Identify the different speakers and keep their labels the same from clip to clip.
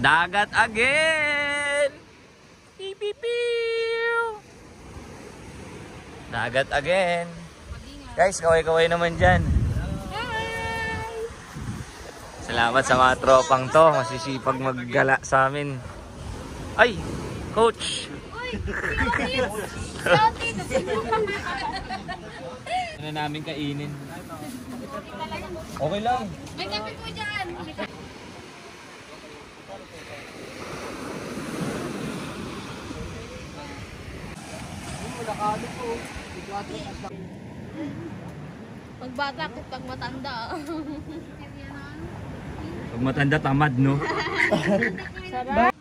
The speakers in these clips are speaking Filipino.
Speaker 1: Dagat again! Pew, pew, pew. Dagat again. Guys, kaway-kaway naman dyan. Salamat sa mga tropang to. Masisipag maggala sa amin. Ay! Coach! Ano namin kainin? Okay lang.
Speaker 2: May kape po dyan. Pag bata at pag matanda.
Speaker 1: Pag matanda, tamad, no?
Speaker 2: Sarap.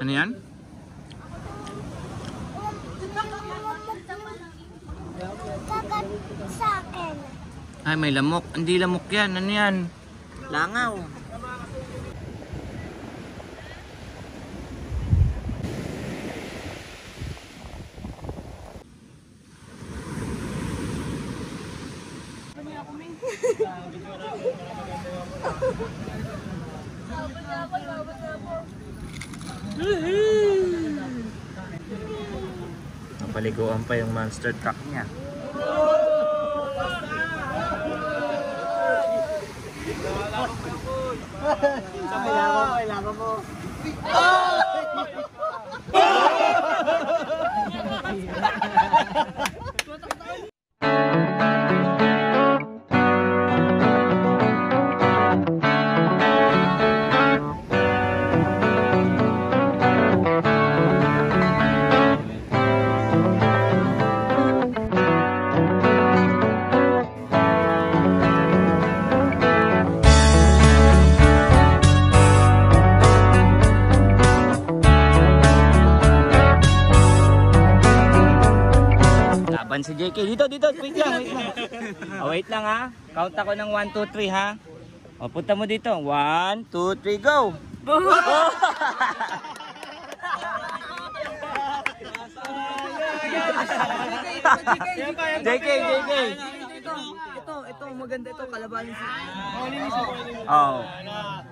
Speaker 1: Ano yan?
Speaker 3: Dagat sa akin.
Speaker 1: Ay, may lamok. Hindi lamok yan. Ano yan? Langaw. Napaliguan pa yung monster truck niya.
Speaker 4: Kailangan mo.
Speaker 1: Si JK. Dito. Wait lang. Wait lang ha. Count ako ng 1, 2, 3 ha. O, punta mo dito. 1, 2, 3, go! JK.
Speaker 4: Ito, maganda ito, kalabanin siya.
Speaker 1: Oh.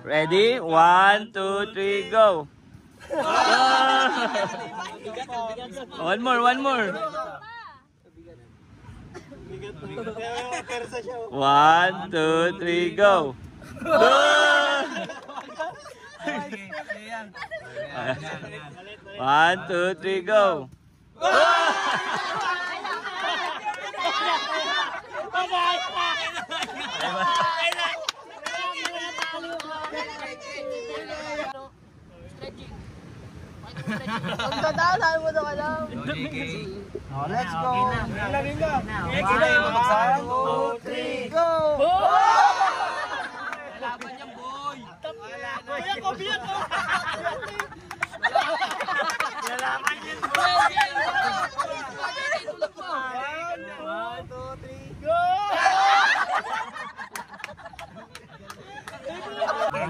Speaker 1: Ready? 1, 2, 3, go! One more. 1, 2, 3, go! 1, 2, 3, go!
Speaker 2: Ang ganda, sabi mo daw alam.
Speaker 4: Oh, let's go. Ringa. 1, 2, 3, go!
Speaker 1: Laban niyang boy!
Speaker 4: Biyak ko!
Speaker 1: Lalaban niyan boy!
Speaker 4: 1, 2, 3, go!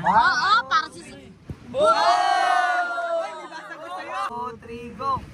Speaker 2: Oo, para si...
Speaker 4: 2, 3, go!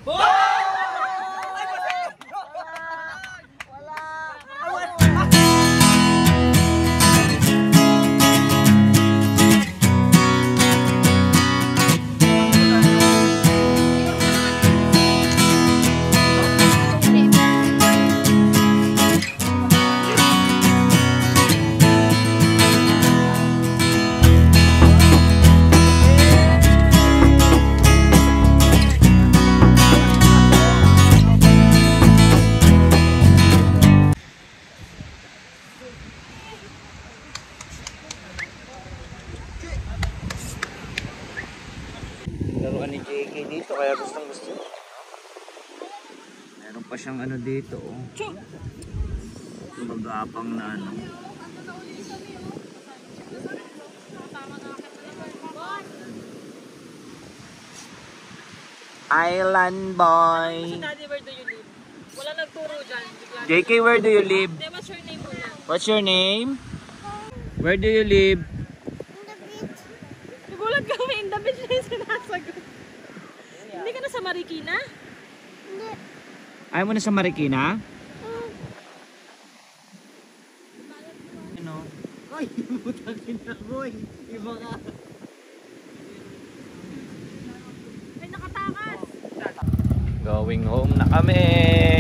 Speaker 1: Laruan ni JK dito kaya gusto. Meron pa siyang ano dito oh. Magapang na ano. Island boy.
Speaker 2: Daddy, where do you live? Wala nagturo dyan.
Speaker 1: JK, where do you live?
Speaker 2: What's your name muna?
Speaker 1: What's your name? Where do you live?
Speaker 2: Nagulat kami, in the beach na yung sinasagot. Hindi ka na sa Marikina?
Speaker 3: Hindi.
Speaker 1: Ayaw mo na sa Marikina? Ano?
Speaker 4: Ay, butangin na boy. Iba ka.
Speaker 5: Going home na kami.